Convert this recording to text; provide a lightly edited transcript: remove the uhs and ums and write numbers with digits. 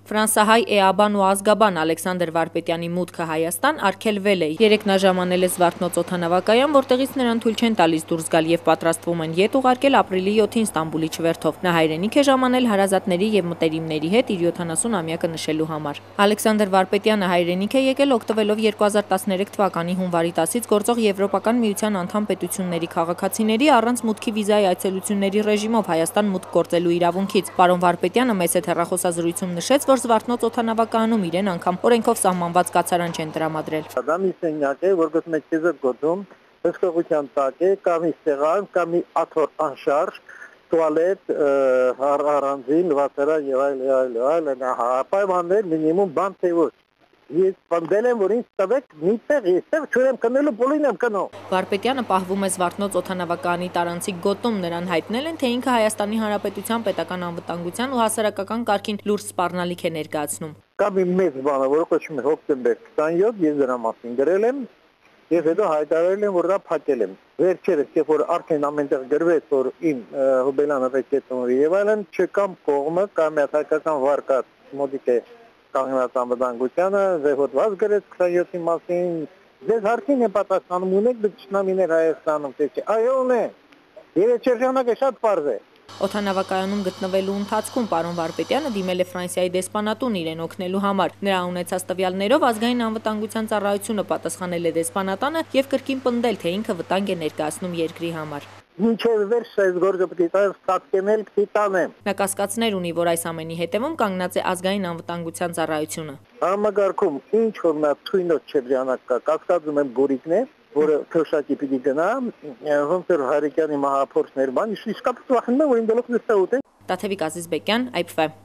Ֆրանսահայ էաբան ու ազգաբան Ալեքսանդր Վարպետյանի մուտքը Հայաստան արգելվել է։ Երեկ նա ժամանել է Զվարթնոց օդանավակայան, որտեղից նրան թույլ չեն տալիս դուրս գալ եւ պատրաստվում են ետ ուղարկել ապրիլի 7-ին Ստամբուլի չվերթով։ Նա հայրենիք է ժամանել հարազատների եւ մտերիմների հետ իր 70-ամյակը նշելու համար։ Ալեքսանդր Վարպետյանը հայրենիք է եկել օգտվելով 2013 թվականի հունվարի 10-ից գործող Եվրոպական միության անդամ պետությունների քաղաքացիների առանց մուտքի վիզայի այցելությունների ռեժիմով Հայաստան մուտք գործելու իրավունքից։ Պարոն Վարպետյանը մեծ հետ հեռախոսազրույցում նշեց, որ Զվարթնոց օդանավակայանում իրեն անգամ օրենքով սահմանված կացարան չեն տրամադրել։ Դա մի սենյակ է, որ մեծ քեզը գոտում, հսկողության տակ է, կամ իստեղան, կամ աթոռ անշարժ, տուալետ, առանձին, վատերա եւ այլ, պայմաններ մինիմում բան թե ոչ։ Ես բանդել եմ, որ ինձ տվեք միտեղ, այստեղ չեմ կնելու, բոլորին եմ կնո։ Վարպետյանը պահվում է Զվարթնոց օդանավակայանի տարանցիկ գոտում, նրան հայտնել են, թե ինքը Հայաստանի Հանրապետության պետական անվտանգության ու հասարակական կարգին լուրջ սպառնալիք է ներկայացնում։ Կա մի մեծ բան, որը կոչվում է հոկտեմբեր 27, ես դրա մասին գրել եմ, եւ հետո հայտարարել եմ, որ դա փակել եմ։ Վերջերս, երբ որ արդեն ամենտեղ գրվեց, որ իմ Հոբելյանը ռեկետորի եւ այլն չկամ կողմը, կամ հայկական վարկած մոդիկ է կանգնած անվտանգությանը, զեհոտված գրեց 27-ի մասին, ձեզ հարցին է պատասխանում, ունեք դուք ճշնամիներ Հայաստանում, թե չէ։ Այո, ունե։ Եվ շրջանակը շատ պարզ է։ Օդանավակայանում գտնվելու ընթացքում պարոն Վարպետյանը դիմել է Ֆրանսիայի դեսպանատուն իրեն օգնելու համար։ Նրա ունեցած տվյալներով ազգային անվտանգության ծառայությունը պատասխանել է դեսպանատանը եւ կրկին պնդել, թե ինքը վտանգ է ներկայացնում երկրի համար։ Ինչեւ վերջ այս գործը պետք է ստացկել պիտանեմ։ Նա կասկածներ ունի, որ այս ամենի հետևում կանգնած է ազգային անվտանգության ծառայությունը։ Համագարկում ինչ որ նա թույնոց շրջանակ կա, կասկածում եմ գորիկն է, որը քրշակի պիտի գնա, ոնց որ Հարիկյանի մահափորձներ բան, իսկապես վախենում եմ, որ իմ դոլոկն ստա ուտեն։ Տաթևիկ Ազիզբեկյան, IPV